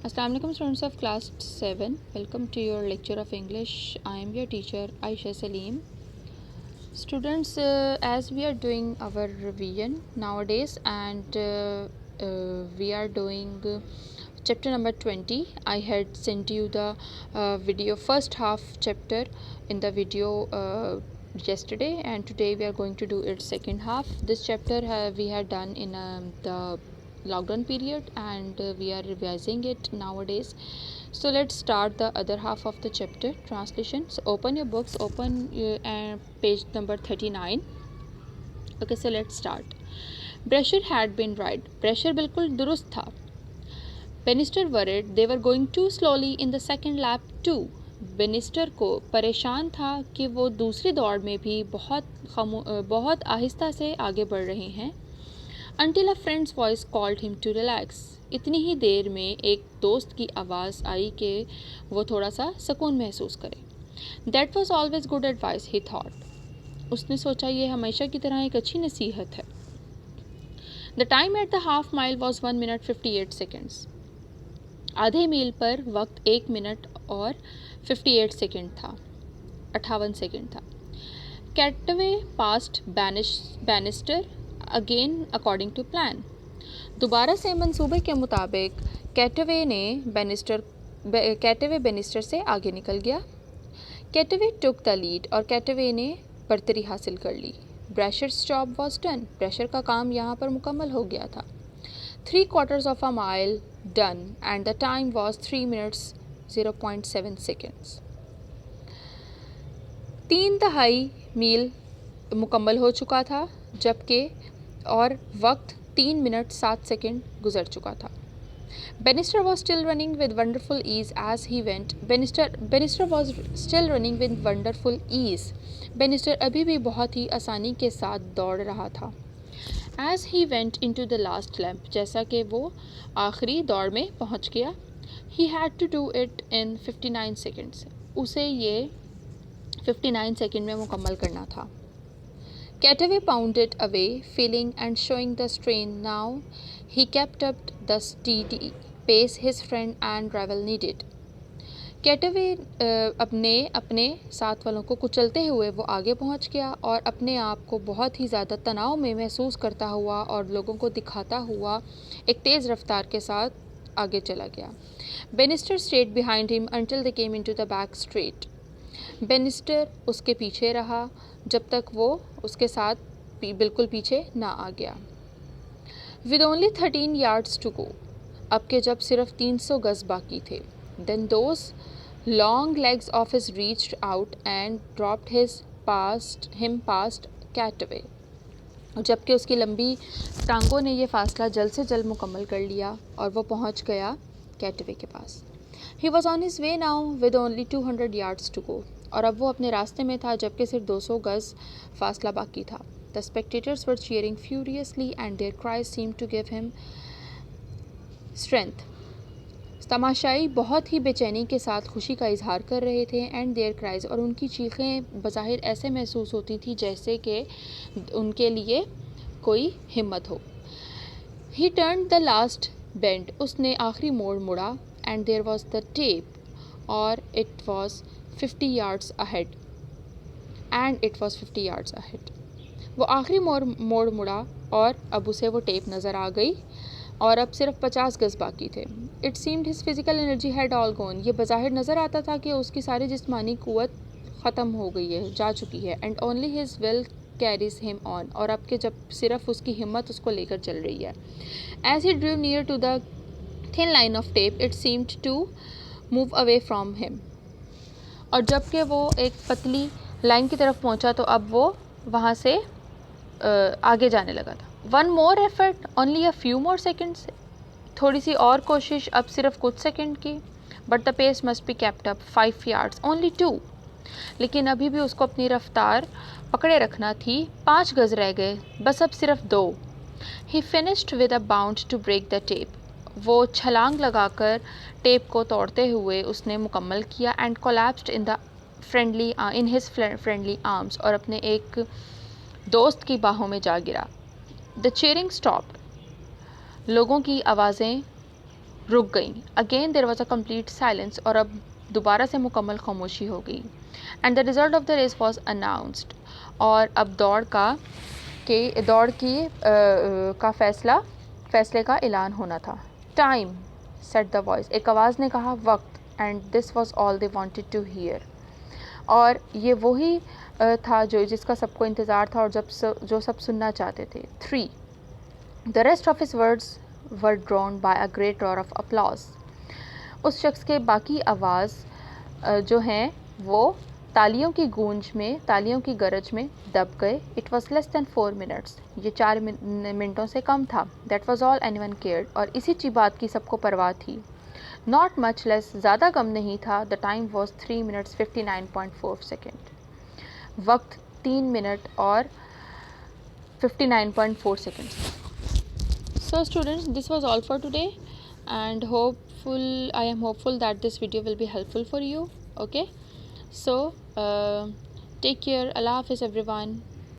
Assalamu alaikum students of class 7. Welcome to your lecture of English. I am your teacher Aisha Salim. Students, as we are doing our revision nowadays and we are doing chapter number 20. I had sent you the video first half chapter in the video yesterday, and today we are going to do its second half. This chapter we had done in the lockdown period, and we are revising it nowadays. So let's start the other half of the chapter translation. So open your books, open page number 39. Okay, so let's start. Brasher had been right. Brasher बिल्कुल दुरुस्त था. Bannister worried they were going too slowly in the second lap too. Bannister को परेशान था कि वो दूसरी दौड़ में भी बहुत आहिस्ता से आगे बढ़ रहे हैं. Until a friend's voice called him to relax. इतनी ही देर में एक दोस्त की आवाज़ आई कि वो थोड़ा सा सुकून महसूस करे. That was always good advice, he thought. उसने सोचा ये हमेशा की तरह एक अच्छी नसीहत है. The time at the half mile was 1 minute 58 seconds. आधे मील पर वक्त 1 मिनट और 58 सेकंड था, 58 सेकंड था. Chataway past Bannister again according to plan. दोबारा से मंसूबे के मुताबिक कैटवे बेनिस्टर से आगे निकल गया. कैटवे टुक द लीड और कैटवे ने बर्तरी हासिल कर ली. ब्रैशर्स जॉब वॉज डन. ब्रैशर का काम यहाँ पर मुकम्मल हो गया था. 3/4 of a mile done and the time was 3 minutes 0.7 seconds. 3/4 मील मुकम्मल हो चुका था, जबकि और वक्त 3 मिनट 7 सेकंड गुजर चुका था. Bannister was still running with wonderful ease as he went. Bannister was still running with wonderful ease. Bannister अभी भी बहुत ही आसानी के साथ दौड़ रहा था. As he went into the last lap, जैसा कि वो आखिरी दौड़ में पहुंच गया. He had to do it in 59 seconds. उसे ये 59 सेकंड में मुकम्मल करना था. Cataway pounded away, feeling and showing the strain. Now he kept up the steady pace his friend and rival needed. कैटवे अपने साथ वालों को कुचलते हुए वो आगे पहुंच गया और अपने आप को बहुत ही ज़्यादा तनाव में महसूस करता हुआ और लोगों को दिखाता हुआ एक तेज़ रफ्तार के साथ आगे चला गया. Bannister stayed behind him until they came into the back straight. Bannister उसके पीछे रहा जब तक वो उसके साथ बिल्कुल पीछे ना आ गया. With only 13 yards to go, अब के जब सिर्फ 300 गज बाकी थे. Then those long legs of his reached out and dropped him past Cataway. जबकि उसकी लंबी टांगों ने ये फासला जल्द से जल्द मुकम्मल कर लिया और वो पहुंच गया कैटवे के पास. He was on his way now with only 200 yards to go. और अब वो अपने रास्ते में था जबकि सिर्फ 200 गज फासला बाकी था. The spectators were cheering furiously and their cries seemed to give him strength. तमाशाई बहुत ही बेचैनी के साथ खुशी का इजहार कर रहे थे. एंड देयर क्राइज, और उनकी चीखें बज़ाहिर ऐसे महसूस होती थी जैसे कि उनके लिए कोई हिम्मत हो. He turn the last bend, उसने आखिरी मोड़ मुड़ा. And there was the tape और it was 50 yards ahead. And it was 50 yards ahead. वो आखिरी मोड़ मुड़ा और अब उसे वो टेप नज़र आ गई और अब सिर्फ 50 गज बाकी थे. It seemed his physical energy had all gone. ये बज़ाहिर नज़र आता था कि उसकी सारी जिस्मानी क़ुव्वत ख़त्म हो गई है, जा चुकी है. And only his will carries him on, और अब के जब सिर्फ उसकी हिम्मत उसको लेकर चल रही है. As he drew near to the thin line of tape it seemed to move away from him. और जबकि वो एक पतली लाइन की तरफ पहुंचा तो अब वो वहाँ से आगे जाने लगा था. One more effort, only a few more seconds. थोड़ी सी और कोशिश, अब सिर्फ कुछ सेकंड की. But the pace must be kept up. 5 yards, only 2. लेकिन अभी भी उसको अपनी रफ्तार पकड़े रखना थी. 5 गज रह गए, बस अब सिर्फ 2. He finished with a bound to break the tape. वो छलांग लगाकर टेप को तोड़ते हुए उसने मुकम्मल किया. And collapsed in his friendly arms, और अपने एक दोस्त की बाहों में जा गिरा. The cheering stopped. लोगों की आवाज़ें रुक गई. Again there was a complete silence, और अब दोबारा से मुकम्मल खामोशी हो गई. And the result of the race was announced, और अब दौड़ की का फैसले का ऐलान होना था. टाइम, सेड द वॉइस, एक आवाज़ ने कहा, वक्त. And this was all they wanted to hear, और ये वही था जिसका सबको इंतज़ार था और जो सब सुनना चाहते थे. 3. The rest of his words were drawn by a great roar of applause. उस शख्स के बाकी आवाज़ जो हैं वो तालियों की गरज में दब गए. It was less than 4 minutes, ये 4 मिनटों से कम था. That was all anyone cared, और इसी बात की सबको परवाह थी. नॉट मच लेस, ज़्यादा कम नहीं था. The time was 3 minutes 59.4 second. वक्त 3 मिनट और 59.4 seconds. So students, this was all for today, and I am hopeful that this video will be helpful for you. Okay, so take care. Allah Hafiz everyone.